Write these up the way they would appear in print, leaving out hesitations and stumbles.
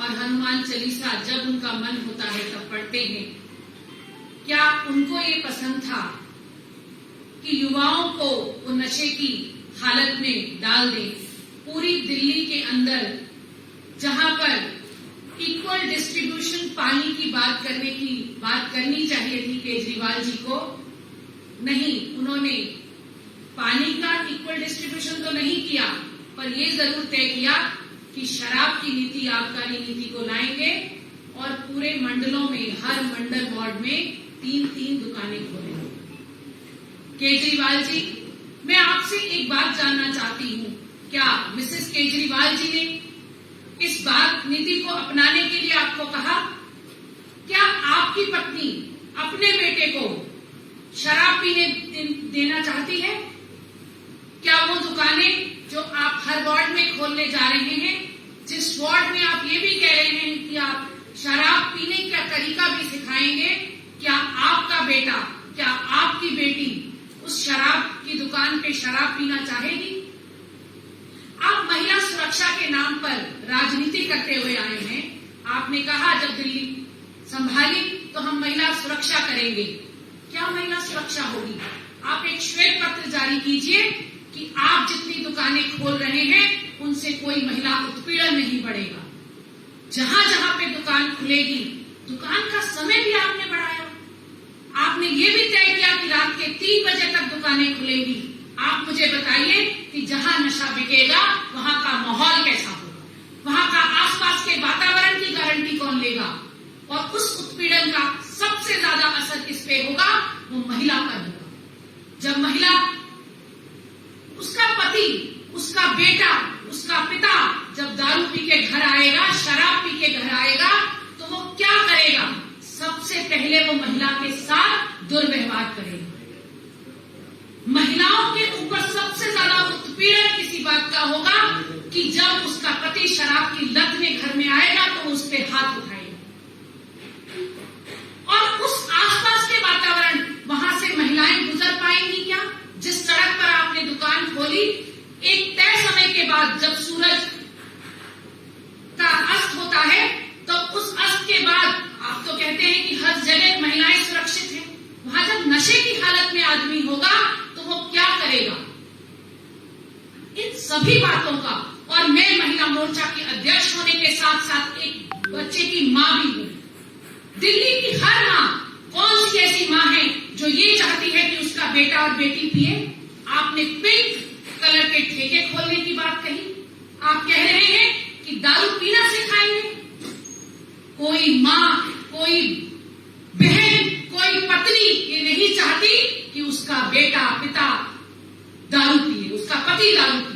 और हनुमान चालीसा जब उनका मन होता है तब पढ़ते हैं। क्या उनको ये पसंद था कि युवाओं को वो नशे की हालत में डाल दें? पूरी दिल्ली के अंदर जहां पर इक्वल डिस्ट्रीब्यूशन पानी की बात करनी चाहिए थी केजरीवाल जी को, नहीं, उन्होंने पानी का इक्वल डिस्ट्रीब्यूशन तो नहीं किया, पर यह जरूर तय किया कि शराब की नीति, आबकारी नीति को लाएंगे और पूरे मंडलों में, हर मंडल वार्ड में 3-3 दुकानें खोलेंगे। केजरीवाल जी, मैं आपसे एक बात जानना चाहती हूं, क्या मिसेस केजरीवाल जी ने इस बात नीति को अपनाने के लिए आपको कहा? क्या आपकी पत्नी अपने बेटे को शराब पीने देना चाहती है? क्या वो दुकानें जो आप हर वार्ड में खोलने जा रहे हैं, जिस वार्ड में आप ये भी कह रहे हैं कि आप शराब पीने का तरीका भी सिखाएंगे, क्या आपका बेटा, क्या आपकी बेटी उस शराब की दुकान पे शराब पीना चाहेगी? आप महिला सुरक्षा के नाम पर राजनीति करते हुए आए हैं। आपने कहा जब दिल्ली संभाली तो हम महिला सुरक्षा करेंगे। क्या महिला सुरक्षा होगी? आप एक श्वेत पत्र जारी कीजिए कि आप जितनी दुकानें खोल रहे हैं उनसे कोई महिला उत्पीड़न नहीं बढ़ेगा। जहां जहां पे दुकान खुलेगी, दुकान का समय भी आपने बढ़ाया। आपने ये भी तय किया कि रात के 3 बजे तक दुकानें खुलेंगी। आप मुझे बताइए कि जहां नशा बिकेगा वहां का माहौल कैसा होगा, वहां का आसपास के वातावरण की गारंटी कौन लेगा? और उस उत्पीड़न का सबसे ज्यादा असर किस पे होगा? वो महिला पर होगा। जब महिला, उसका पति, उसका बेटा, उसका पिता जब दारू पी के घर आएगा, शराब पी के घर आएगा, तो वो क्या करेगा? सबसे पहले वो महिला के साथ दुर्व्यवहार करेगा। महिलाओं के ऊपर सबसे ज्यादा उत्पीड़न किसी बात का होगा कि जब उसका पति शराब की लत में घर में आएगा तो उस पर हाथ उठाएगा। और उस आसपास के वातावरण, वहां से महिलाएं गुजर पाएंगी क्या? जिस सड़क पर आपने दुकान खोली, एक तय समय के बाद जब सूरज का अस्त होता है, तो उस अस्त के बाद आप तो कहते हैं कि हर जगह महिलाएं सुरक्षित हैं, वहां जब नशे की हालत में आदमी होगा तो वो क्या करेगा? इन सभी बातों का, और मैं महिला मोर्चा की अध्यक्ष होने के साथ साथ एक बच्चे की मां भी हूं। दिल्ली की हर मां, कौन सी ऐसी मां है जो ये चाहती है कि उसका बेटा और बेटी पिए? आपने पिंक कलर के ठेके खोलने की बात कही। आप कह रहे हैं कि दारू पीना सिखाएंगे। कोई मां, कोई बहन, कोई पत्नी ये नहीं चाहती कि उसका बेटा, पिता दारू पिए, उसका पति दारू पिए।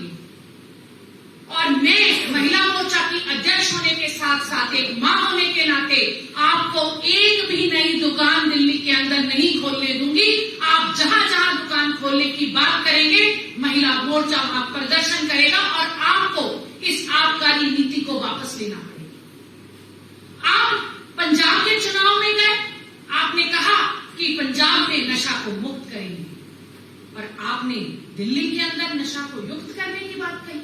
और मैं महिला मोर्चा की अध्यक्ष होने के साथ साथ एक मां होने के नाते आपको एक भी नई दुकान दिल्ली के अंदर नहीं खोलने दूंगी। आप जहां जहां दुकान खोलने की बात करेंगे, महिला मोर्चा वहां प्रदर्शन करेगा और आपको इस आबकारी नीति को वापस लेना पड़ेगा। आप पंजाब के चुनाव में गए, आपने कहा कि पंजाब में नशा को मुक्त करेंगे, और आपने दिल्ली के अंदर नशा को युक्त करने की बात कही।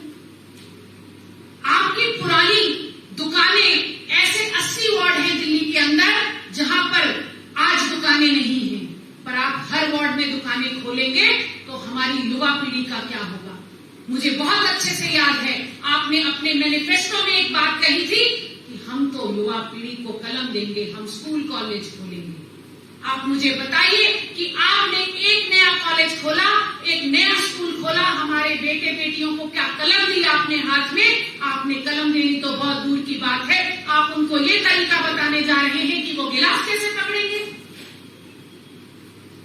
आपकी पुरानी दुकानें, ऐसे 80 वार्ड हैं दिल्ली के अंदर जहां पर आज दुकानें नहीं हैं, पर आप हर वार्ड में दुकानें खोलेंगे तो हमारी युवा पीढ़ी का क्या होगा? मुझे बहुत अच्छे से याद है, आपने अपने मैनिफेस्टो में एक बात कही थी कि हम तो युवा पीढ़ी को कलम देंगे, हम स्कूल कॉलेज खोलेंगे। आप मुझे बताइए कि आपने एक नया कॉलेज खोला, एक नया स्कूल खोला, हमारे बेटे बेटियों को क्या कलम दी आपने हाथ में? आपने कलम देनी तो बहुत दूर की बात है, आप उनको ये तरीका बताने जा रहे हैं कि वो गिलास कैसे पकड़ेंगे।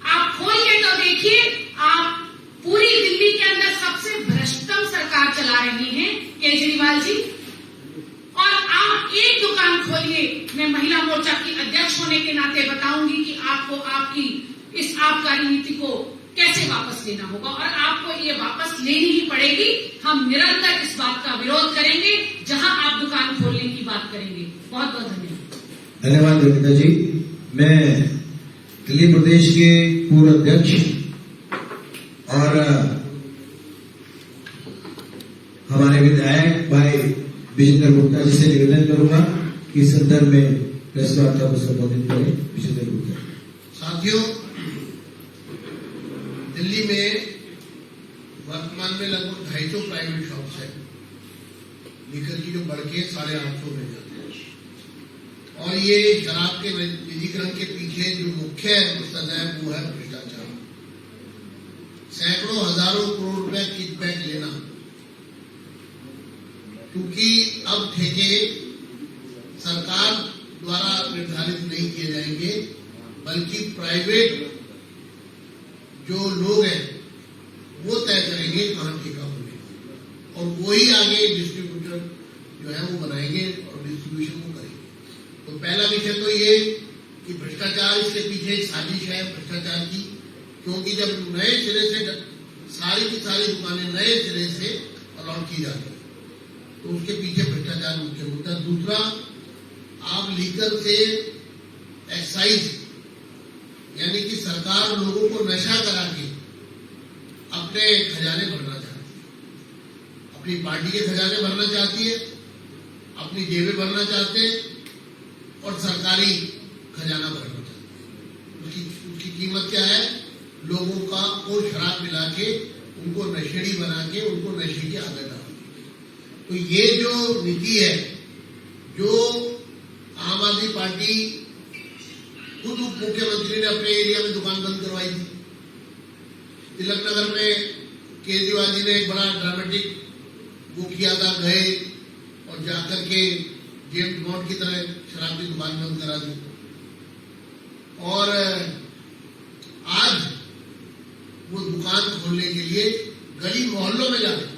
आप खोल के तो देखिए, आप पूरी दिल्ली के अंदर सबसे भ्रष्टतम सरकार चला रहे हैं केजरीवाल जी, और आप एक दुकान खोलिए। मैं महिला मोर्चा की अध्यक्ष होने के नाते बताऊंगी कि आपको आपकी इस आबकारी नीति को कैसे वापस लेना होगा, और आपको ये वापस लेनी ही पड़ेगी। हम निरंतर इस बात का विरोध करेंगे जहां आप दुकान खोलने की बात करेंगे। बहुत बहुत धन्यवाद। धन्यवाद योगिता जी। मैं दिल्ली प्रदेश के पूर्व अध्यक्ष और हमारे विधायक भाई विजेंद्र गुप्ता जी से निवेदन करूंगा कि इस संदर्भ में प्रेस वार्ता को संबोधित करें। विशेषज्ञ रूप से साथियों, दिल्ली में वर्तमान में लगभग 250 प्राइवेट शॉप्स है लीकर की, जो बढ़ के 850 में जाते हैं। और ये शराब के निजीकरण के पीछे जो मुख्य मकसद है वो है भ्रष्टाचार। सैकड़ों हजारों करोड़ रुपए किकबैक लेना, क्योंकि अब ठेके सरकार द्वारा निर्धारित नहीं किए जाएंगे, बल्कि प्राइवेट जो लोग हैं वो तय करेंगे कहां ठेका होगा, और वही आगे डिस्ट्रीब्यूटर जो है वो बनाएंगे और डिस्ट्रीब्यूशन को करेंगे। तो पहला विषय तो ये कि भ्रष्टाचार, इसके पीछे एक साजिश है भ्रष्टाचार की, क्योंकि जब नए सिरे से सारी की सारी दुकानें नए सिरे से अलॉट की जाती है तो उसके पीछे भ्रष्टाचार मुख्य मुद्दा। दूसरा, आप लीकर से एक्साइज यानी कि सरकार लोगों को नशा करा के अपने खजाने भरना चाहती है, अपनी पार्टी के खजाने भरना चाहती है, अपनी जेबें भरना चाहते हैं और सरकारी खजाना भरना चाहते हैं। उसकी कीमत क्या है? लोगों का को शराब मिला के उनको नशेड़ी बना के उनको नशे की आदत डालती है। तो ये जो नीति है, जो आम आदमी पार्टी खुद उप मुख्यमंत्री ने अपने एरिया में दुकान बंद करवाई थी। तिलक नगर में केजरीवाल जी ने एक बड़ा ड्रामेटिक वो किया था, गए और जाकर के जेम्स बॉन्ड की तरह शराब की दुकान बंद करा दी। और आज वो दुकान खोलने के लिए गली मोहल्लों में जाकर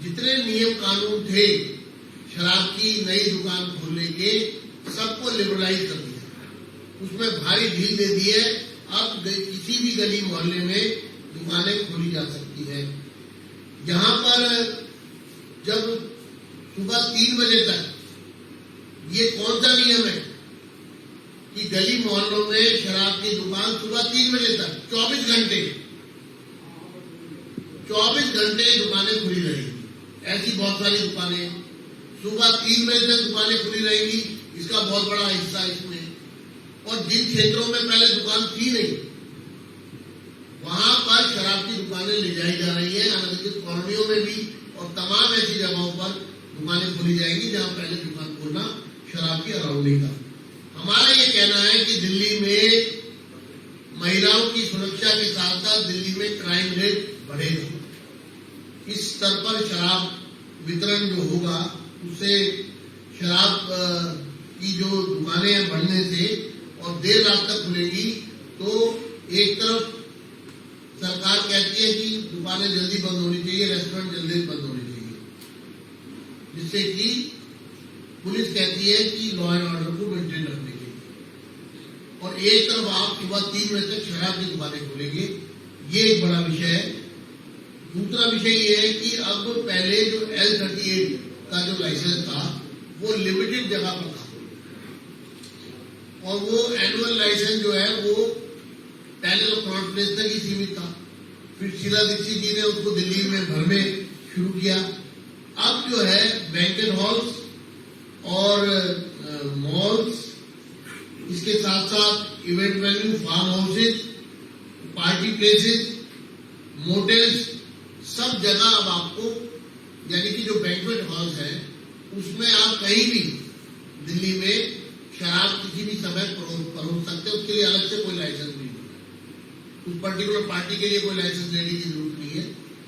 जितने नियम कानून थे शराब की नई दुकान खोलने के, सबको लिबरलाइज कर दिया, उसमें भारी ढील दे दी है। अब किसी भी गली मोहल्ले में दुकानें खोली जा सकती है। यहां पर जब सुबह 3 बजे तक, ये कौन सा नियम है कि गली मोहल्लों में शराब की दुकान सुबह 3 बजे तक 24 घंटे दुकानें खुली रहेंगी। ऐसी बहुत सारी दुकानें सुबह 3 बजे तक दुकानें खुली रहेंगी, इसका बहुत बड़ा हिस्सा इसमें। और जिन क्षेत्रों में पहले दुकान थी नहीं, वहां पर शराब की दुकानें ले जाई जा रही है, अनधिकृत कॉलोनियों में भी, और तमाम ऐसी जगहों पर दुकानें खुली जाएंगी जहां पहले दुकान खोलना शराब की अलाउ नहीं था। हमारा ये कहना है कि दिल्ली में महिलाओं की सुरक्षा के साथ साथ दिल्ली में क्राइम रेट बढ़ेगा। इस स्तर पर शराब वितरण जो होगा, उससे शराब की जो दुकानें हैं बढ़ने से और देर रात तक खुलेगी, तो एक तरफ सरकार कहती है कि दुकानें जल्दी बंद होनी चाहिए, रेस्टोरेंट जल्दी बंद होने चाहिए, जिससे कि पुलिस कहती है कि लॉ एंड ऑर्डर को मेंटेन रखने के लिए, और एक तरफ आप सुबह 3 बजे तक शराब की दुकानें खोलेंगे। ये एक बड़ा विषय है। दूसरा विषय ये है कि अब पहले जो L38 का जो लाइसेंस था वो लिमिटेड जगह पर था, और वो एनुअल लाइसेंस जो है वो पहले तो फ्रंट प्लेस तक ही सीमित था। फिर शीला दीक्षित जी ने उसको दिल्ली में भर में शुरू किया। अब जो है बैंकेट हॉल्स और मॉल्स, इसके साथ साथ event venue, farm houses, party places, motels, सब जगह अब आपको, यानी कि जो बैंक्वेट हॉल्स है उसमें आप कहीं भी दिल्ली में शराब किसी भी समय परोस सकते हैं। उसके लिए अलग से कोई लाइसेंस नहीं है, उस पर्टिकुलर पार्टी के लिए कोई लाइसेंस लेने की जरूरत नहीं है।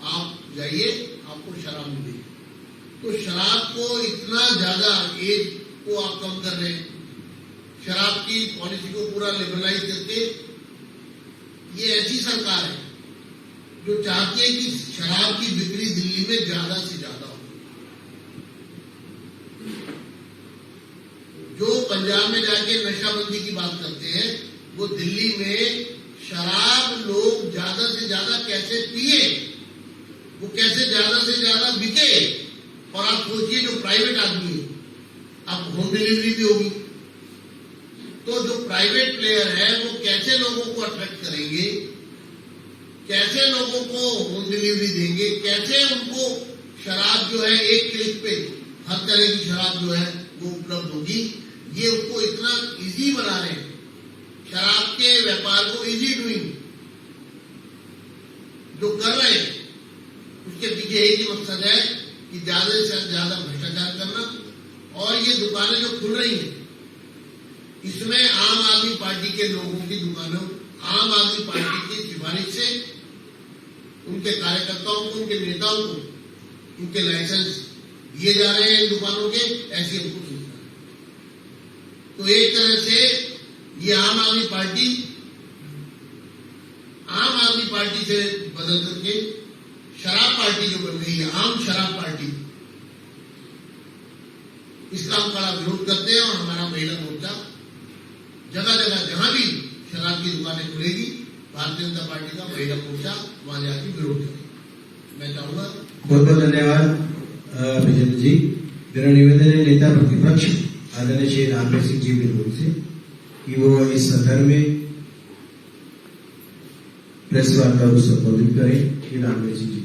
आप जाइए, आपको शराब मिलेगी। तो शराब को इतना ज्यादा एज को आप कम कर रहे हैं, शराब की पॉलिसी को पूरा लिबरलाइज करके। ये ऐसी सरकार है जो चाहती है कि शराब की बिक्री दिल्ली में ज्यादा से ज्यादा हो। जो पंजाब में जाके नशाबंदी की बात करते हैं, वो दिल्ली में शराब लोग ज्यादा से ज्यादा कैसे पिए, वो कैसे ज्यादा से ज्यादा बिके। और आप सोचिए जो प्राइवेट आदमी है, अब होम डिलीवरी भी होगी, तो जो प्राइवेट प्लेयर है वो कैसे लोगों को अट्रैक्ट करेंगे, कैसे लोगों को होम डिलीवरी देंगे, कैसे उनको शराब जो है एक क्लिक पे हर तरह की शराब जो है वो उपलब्ध होगी। ये उसको इतना इजी बना रहे हैं, शराब के व्यापार को इजी डूइंग जो कर रहे हैं, उसके पीछे एक ही मकसद है कि ज्यादा से ज्यादा भ्रष्टाचार करना। और ये दुकानें जो खुल रही हैं, इसमें आम आदमी पार्टी के लोगों की दुकानों, आम आदमी पार्टी की सिफारिश से उनके कार्यकर्ताओं को, उनके नेताओं को उनके लाइसेंस दिए जा रहे हैं इन दुकानों के, ऐसी हमको सूचना है। तो एक तरह से ये आम आदमी पार्टी से बदल करके शराब पार्टी जो बन गई है, आम शराब पार्टी, इसका हम कड़ा विरोध करते हैं। और हमारा महिला मोर्चा जगह जगह जहां भी शराब की दुकानें खुलेगी, भारतीय जनता पार्टी का महिला मोर्चा वहां जाकर विरोध करेगी। मैं चाहूंगा। बहुत बहुत धन्यवाद विजेंद्र जी। मेरा निवेदन है नेता प्रतिपक्ष आदरणीय श्री रामवीर सिंह जी की ओर से कि वो इस संदर्भ में प्रेस वार्ता को संबोधित करें। श्री रामवीर सिंह जी।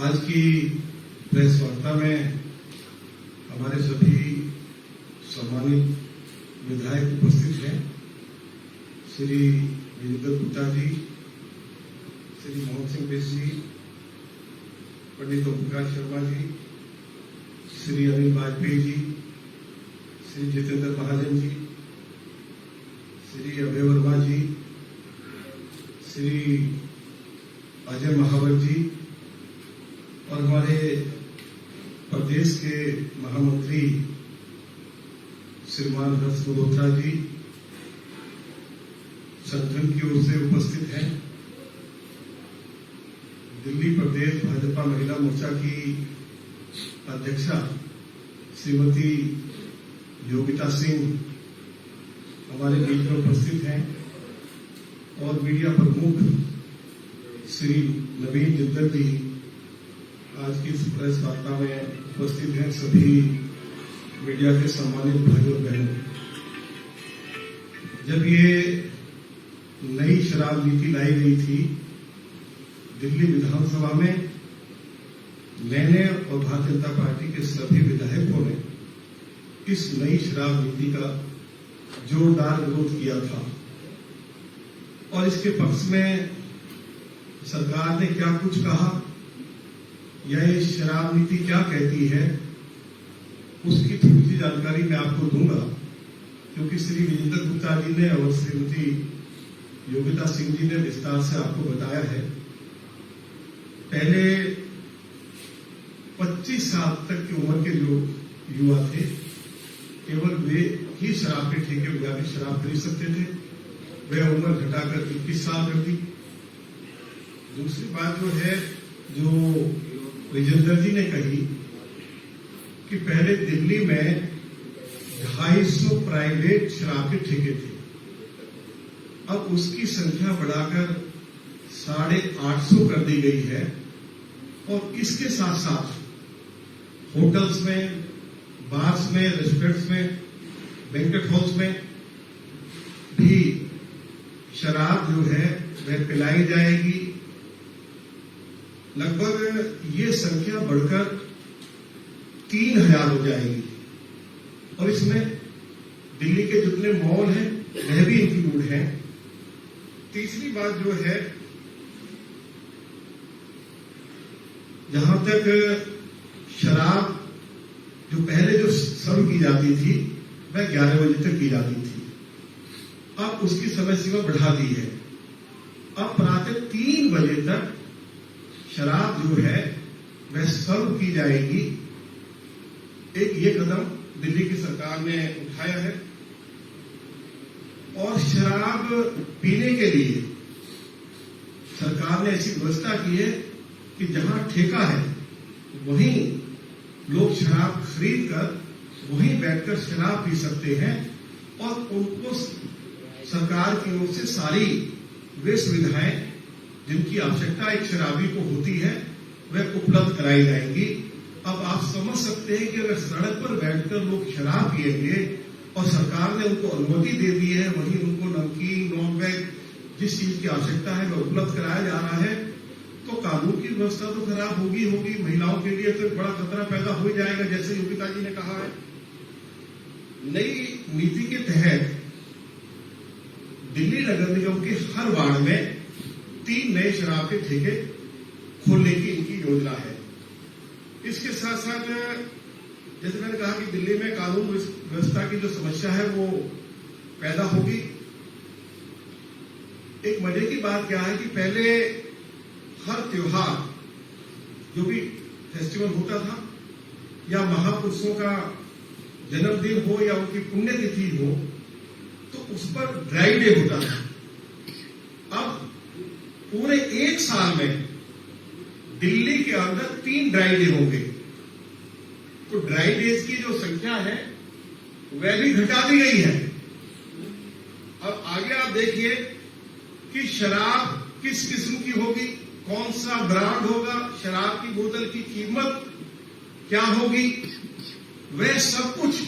आज की प्रेस वार्ता में हमारे सभी सम्मानित विधायक उपस्थित हैं। श्री वीरेंद्र गुप्ता जी, श्री मोहन सिंह बिष्ट जी, पंडित ओम प्रकाश शर्मा जी, श्री अनिल वाजपेयी जी, श्री जितेंद्र महाजन जी, श्री अभय वर्मा जी, श्री अजय महावर जी और हमारे प्रदेश के महामंत्री श्रीमान हर्ष मल्होत्रा जी संगठन की ओर से उपस्थित हैं। दिल्ली प्रदेश भाजपा महिला मोर्चा की अध्यक्षा श्रीमती योगिता सिंह हमारे बीच में उपस्थित हैं और मीडिया प्रमुख श्री नवीन जिंदल जी आज की इस प्रेस वार्ता में उपस्थित हैं। सभी मीडिया के सम्मानित भाई और बहनों, जब ये नई शराब नीति लाई गई थी दिल्ली विधानसभा में, मैंने और भारतीय जनता पार्टी के सभी विधायकों ने इस नई शराब नीति का जोरदार विरोध किया था। और इसके पक्ष में सरकार ने क्या कुछ कहा या ये शराब नीति क्या कहती है, उसकी थोड़ी सी जानकारी मैं आपको दूंगा, क्योंकि श्री वीरेंद्र गुप्ता जी ने और श्रीमती योगिता सिंह जी ने विस्तार से आपको बताया है। पहले 25 साल तक की उम्र के जो युवा थे, केवल वे ही शराब के ठेके लगा के शराब खरीद सकते थे। वह उम्र घटाकर 21 साल कर दी। दूसरी बात जो है, जो विजेंद्र जी ने कही कि पहले दिल्ली में 250 प्राइवेट शराब के ठेके थे, अब उसकी संख्या बढ़ाकर 850 कर दी गई है। और इसके साथ साथ होटल्स में, बार्स में, रेस्टोरेंट्स में, बैंक्वेट हॉल्स में भी शराब जो है वह पिलाई जाएगी। लगभग ये संख्या बढ़कर 3000 हो जाएगी। और इसमें दिल्ली के जितने मॉल हैं वह भी इंक्लूड हैं। तीसरी बात जो है, जहां तक शराब जो पहले जो सर्व की जाती थी वह 11 बजे तक की जाती थी, अब उसकी समय सीमा बढ़ा दी है। अब प्रातः 3 बजे तक शराब जो है वह सर्व की जाएगी। एक ये कदम दिल्ली की सरकार ने उठाया है। और शराब पीने के लिए सरकार ने ऐसी व्यवस्था की है कि जहां ठेका है वहीं लोग शराब खरीद कर वहीं बैठकर शराब पी सकते हैं। और उनको सरकार की ओर से सारी वे सुविधाएं जिनकी आवश्यकता एक शराबी को होती है वह उपलब्ध कराई जाएंगी। अब आप समझ सकते हैं कि अगर सड़क पर बैठकर लोग शराब पिएंगे और सरकार ने उनको अनुमति दे दी है, वहीं उनको नमकीन, नॉन वेज जिस चीज की आवश्यकता है वह उपलब्ध कराया जा रहा है, तो कानून की व्यवस्था तो खराब होगी। महिलाओं के लिए तो बड़ा खतरा पैदा हो जाएगा, जैसे योगिता जी ने कहा है। नई नीति के तहत दिल्ली नगर निगम के हर वार्ड में 3 नए शराब के ठेके खोलने की इनकी योजना है। इसके साथ साथ जैसे मैंने कहा कि दिल्ली में कानून व्यवस्था की जो समस्या है वो पैदा होगी। एक मजे की बात क्या है कि पहले हर त्योहार जो भी फेस्टिवल होता था या महापुरुषों का जन्मदिन हो या उनकी पुण्यतिथि हो तो उस पर ड्राई डे होता था। अब पूरे 1 साल में दिल्ली के अंदर 3 ड्राई डे होंगे। तो ड्राई डेज की जो संख्या है वह भी घटा दी गई है। अब आगे आप देखिए कि शराब किस किस्म की होगी, कौन सा ब्रांड होगा, शराब की बोतल की कीमत क्या होगी, वह सब कुछ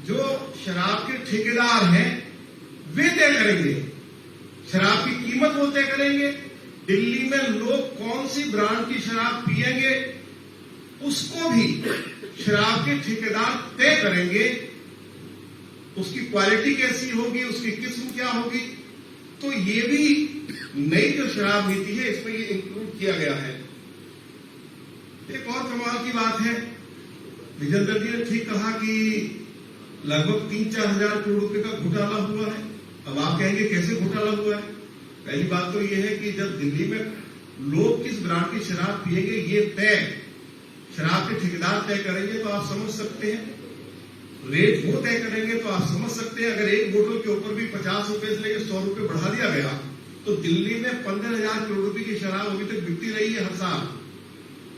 जो शराब के ठेकेदार हैं वे तय करेंगे। शराब की कीमत वो तय करेंगे। दिल्ली में लोग कौन सी ब्रांड की शराब पिएंगे उसको भी शराब के ठेकेदार तय करेंगे। उसकी क्वालिटी कैसी होगी, उसकी किस्म क्या होगी। तो ये भी नई जो शराब नीति है इसमें ये इंक्लूड किया गया है। एक और कमाल की बात है, विजेंद्र जी ने ठीक कहा कि लगभग 3-4 हजार करोड़ रुपए का घोटाला हुआ है। अब आप कहेंगे कैसे घोटाला हुआ है। पहली बात तो यह है कि जब दिल्ली में लोग किस ब्रांड की शराब पिएंगे ये तय शराब के ठेकेदार तय करेंगे तो आप समझ सकते हैं। रेट वो तय करेंगे तो आप समझ सकते हैं। अगर एक बोतल के ऊपर भी 50 रुपए से लेकर 100 रुपए बढ़ा दिया गया तो दिल्ली में 15,000 करोड़ रुपए की शराब अभी तक बिकती रही है हर साल।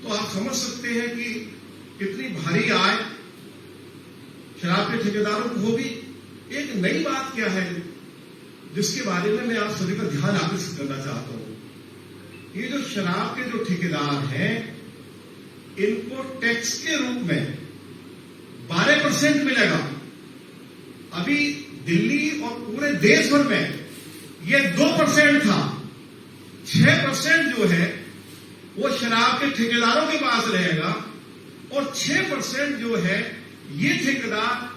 तो आप समझ सकते हैं कि कितनी भारी आय शराब के ठेकेदारों को होगी। एक नई बात क्या है जिसके बारे में मैं आप सभी का ध्यान आकर्षित करना चाहता हूं। ये जो शराब के जो ठेकेदार हैं इनको टैक्स के रूप में 12% मिलेगा। अभी दिल्ली और पूरे देश भर में ये 2% था। 6% जो है वो शराब के ठेकेदारों के पास रहेगा और 6% जो है ये ठेकेदार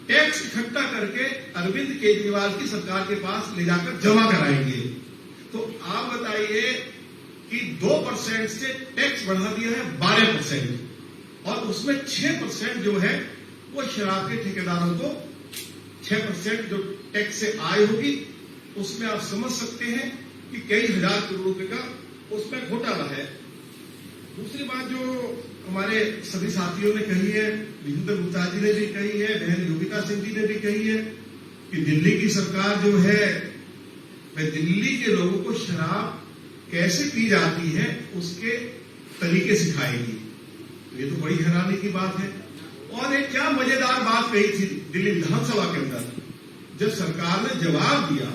टैक्स इकट्ठा करके अरविंद केजरीवाल की सरकार के पास ले जाकर जमा कराएंगे। तो आप बताइए कि 2% से टैक्स बढ़ा दिया है 12% और उसमें 6% जो है वो शराब के ठेकेदारों को 6% जो टैक्स से आय होगी उसमें आप समझ सकते हैं कि कई हजार करोड़ रुपए का उसमें घोटाला है। दूसरी बात जो हमारे सभी साथियों ने कही है, विजेंद्र गुप्ता जी ने भी कही है, बहन योगिता सिंह जी ने भी कही है कि दिल्ली की सरकार जो है वह दिल्ली के लोगों को शराब कैसे पी जाती है उसके तरीके सिखाएगी। तो ये तो बड़ी हैरानी की बात है। और एक क्या मजेदार बात कही थी दिल्ली विधानसभा के अंदर, जब सरकार ने जवाब दिया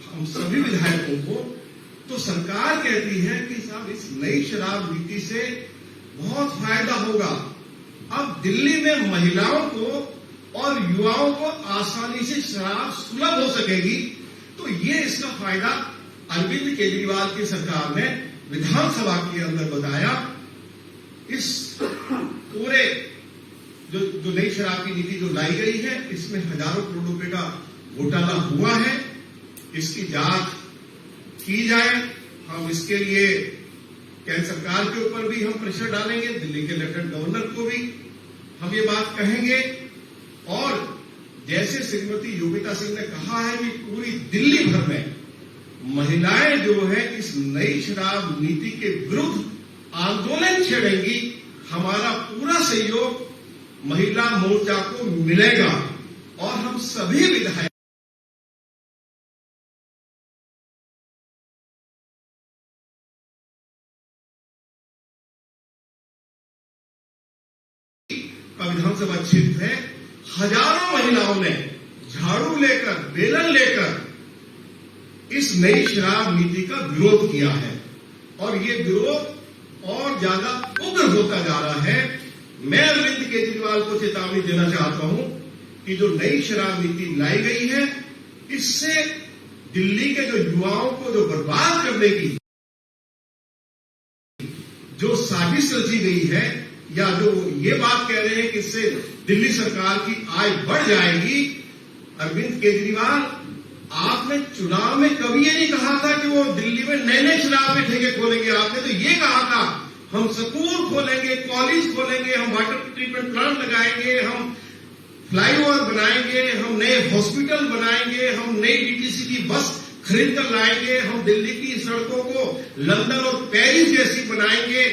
हम सभी विधायकों को, तो सरकार कहती है कि साहब इस नई शराब नीति से बहुत फायदा होगा। अब दिल्ली में महिलाओं को और युवाओं को आसानी से शराब सुलभ हो सकेगी। तो ये इसका फायदा अरविंद केजरीवाल की सरकार ने विधानसभा के अंदर बताया। इस पूरे जो नई शराब की नीति जो लाई गई है इसमें हजारों करोड़ रुपए का घोटाला हुआ है। इसकी जांच की जाए। हम इसके लिए केंद्र सरकार के ऊपर भी हम प्रेशर डालेंगे, दिल्ली के लेफ्टिनेंट गवर्नर को भी हम ये बात कहेंगे। और जैसे श्रीमती योगिता सिंह ने कहा है कि पूरी दिल्ली भर में महिलाएं जो है इस नई शराब नीति के विरुद्ध आंदोलन छेड़ेंगी, हमारा पूरा सहयोग महिला मोर्चा को मिलेगा। और हम सभी विधायक का विधानसभा क्षेत्र है, हजारों महिलाओं ने झाड़ू लेकर बेलन लेकर इस नई शराब नीति का विरोध किया है। और ये विरोध और ज्यादा उग्र होता जा रहा है। मैं अरविंद केजरीवाल को चेतावनी देना चाहता हूं कि जो नई शराब नीति लाई गई है इससे दिल्ली के जो युवाओं को जो बर्बाद करने की जो साजिश रची गई है, या जो ये बात कह रहे हैं कि इससे दिल्ली सरकार की आय बढ़ जाएगी, अरविंद केजरीवाल, आपने चुनाव में कभी ये नहीं कहा था कि वो दिल्ली में नए नए शराब के ठेके खोलेंगे। आपने तो ये कहा था हम स्कूल खोलेंगे, कॉलेज खोलेंगे, हम वाटर ट्रीटमेंट प्लांट लगाएंगे, हम फ्लाईओवर बनाएंगे, हम नए हॉस्पिटल बनाएंगे, हम नई डीटीसी की बस खरीद कर लाएंगे, हम दिल्ली की सड़कों को लंदन और पेरिस जैसी बनाएंगे।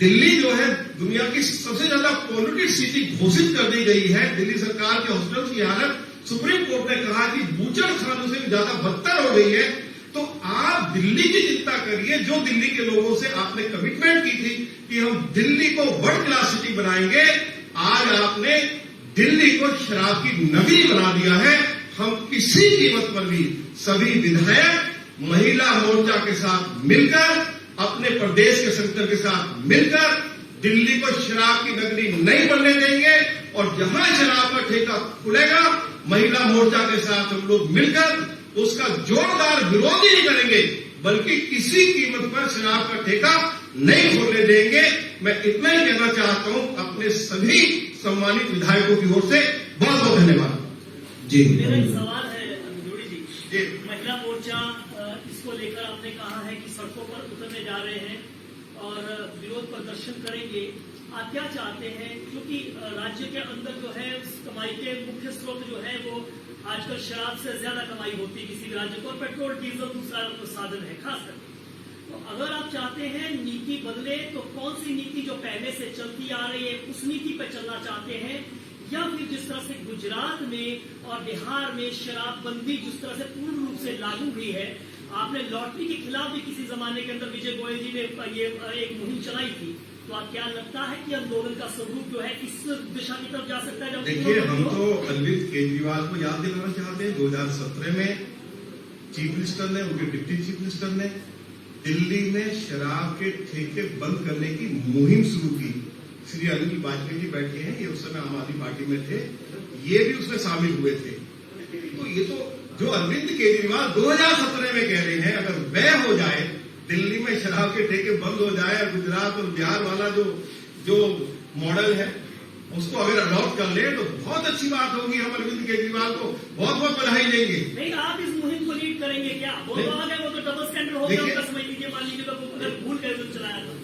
दिल्ली जो है दुनिया की सबसे ज्यादा पॉल्यूटेड सिटी घोषित कर दी गई है। दिल्ली सरकार के हॉस्पिटल की हालत सुप्रीम कोर्ट ने कहा कि बूचड़ खानों से भी ज्यादा बदतर हो गई है। तो आप दिल्ली की चिंता करिए, जो दिल्ली के लोगों से आपने कमिटमेंट की थी कि हम दिल्ली को वर्ल्ड क्लास सिटी बनाएंगे, आज आपने दिल्ली को शराब की नगरी बना दिया है। हम किसी कीमत पर भी सभी विधायक महिला मोर्चा के साथ मिलकर, अपने प्रदेश के संगठन के साथ मिलकर दिल्ली को शराब की नगरी नहीं बनने देंगे। और जहां शराब का ठेका खुलेगा, महिला मोर्चा के साथ हम लोग मिलकर उसका जोरदार विरोध ही नहीं करेंगे, बल्कि किसी कीमत पर शराब का ठेका नहीं खोलने देंगे। मैं इतना ही कहना चाहता हूं अपने सभी सम्मानित विधायकों की ओर से। बहुत बहुत धन्यवाद जी। मेरा एक सवाल है जोड़ी जी, जी। महिला मोर्चा इसको लेकर आपने कहा है कि सड़कों पर उतरने जा रहे हैं और विरोध प्रदर्शन करेंगे। आप क्या चाहते हैं, क्योंकि राज्य के अंदर जो है उस कमाई के मुख्य स्रोत जो है वो आजकल शराब से ज्यादा कमाई होती है किसी भी राज्य को, और पेट्रोल डीजल दूसरा साधन है खासकर। तो अगर आप चाहते हैं नीति बदले, तो कौन सी नीति जो पहले से चलती आ रही है उस नीति पर चलना चाहते हैं, या फिर जिस तरह से गुजरात में और बिहार में शराबबंदी जिस तरह से पूर्ण रूप से लागू हुई है, आपने लॉटरी के खिलाफ भी किसी जमाने के अंदर विजय गोयल जी ने ये एक मुहिम चलाई थी। तो आप क्या लगता है कि आंदोलन का स्वरूप जो है किस दिशा की तरफ जा सकता है? देखिए, हम तो अरविंद केजरीवाल को याद दिलाना चाहते हैं 2017 में चीफ मिनिस्टर ने, उनके डिप्टी चीफ मिनिस्टर ने दिल्ली में शराब के ठेके बंद करने की मुहिम शुरू की। श्री अनिल वाजपेयी जी बैठे हैं, ये उस समय आम आदमी पार्टी में थे, ये भी उसमें शामिल हुए थे। तो ये तो जो अरविंद केजरीवाल 2017 में कह रहे हैं, अगर वह हो जाए, दिल्ली में शराब के ठेके बंद हो जाए, गुजरात और बिहार वाला जो मॉडल है उसको अगर अडॉप्ट कर ले तो बहुत अच्छी बात होगी। हम अरविंद केजरीवाल को बहुत बहुत बधाई देंगे। नहीं, आप इस मुहिम को लीड करेंगे क्या? वो तो आ गया, वो तो डबल स्टैंडर्ड हो गया। 10 मई के मान लीजिए तो भूल कैसे चलाया था।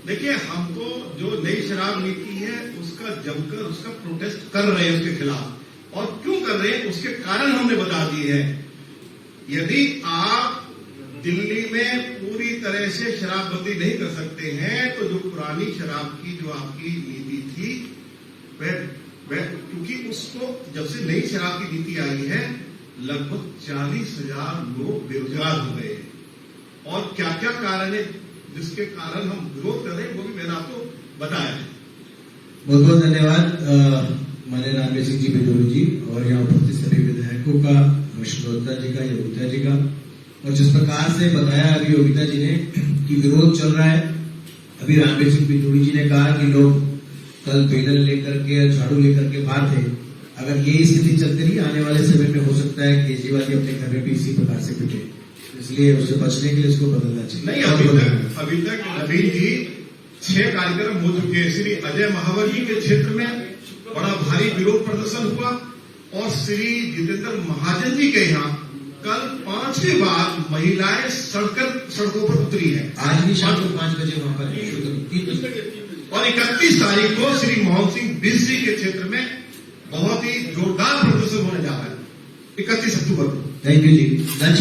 देखिए, हम तो जो नई शराब नीति है उसका जमकर उसका प्रोटेस्ट कर रहे हैं उसके खिलाफ, और क्यों कर रहे हैं उसके कारण हमने बता दिए हैं। यदि आप दिल्ली में पूरी तरह से शराबबंदी नहीं कर सकते हैं, तो जो पुरानी शराब की जो आपकी नीति थी वह क्योंकि उसको जब से नई शराब की नीति आई है लगभग 40,000 लोग बेरोजगार हो गए, और क्या क्या कारण है जिसके कारण हम विरोध कर रहे हैं वो भी मैंने आपको बताया है। बहुत बहुत धन्यवाद माननीय रामवीर सिंह जी बिजोरी जी और यहाँ उपस्थित सभी विधायकों का, श्रोता जी का, योगिता जी का। और जिस प्रकार से बताया अभी योगिता जी ने कि विरोध चल रहा है, अभी रामवीर सिंह बिजोरी जी ने कहा कि लोग कल पैदल लेकर के, झाड़ू लेकर के बाहर थे। अगर ये स्थिति चलती रही, आने वाले समय में हो सकता है केजरीवाल जी अपने घर में भी इसी प्रकार से पिटे, इसलिए उससे बचने के लिए इसको बदलना चाहिए। नहीं, अभी तक नवीन जी 6 कार्यक्रम हो चुके हैं। श्री अजय महावर जी के क्षेत्र में बड़ा भारी विरोध प्रदर्शन हुआ, और श्री जितेंद्र महाजन जी के यहाँ कल 5वीं बार महिलाएं सड़कों पर उतरी है। आज भी शाम को 5 बजे वहां पर, और 31 तारीख को श्री मोहन सिंह बिस जी के क्षेत्र में बहुत ही जोरदार प्रदर्शन होने जा रहा है 31 अक्टूबर को। Thank you ji. लंच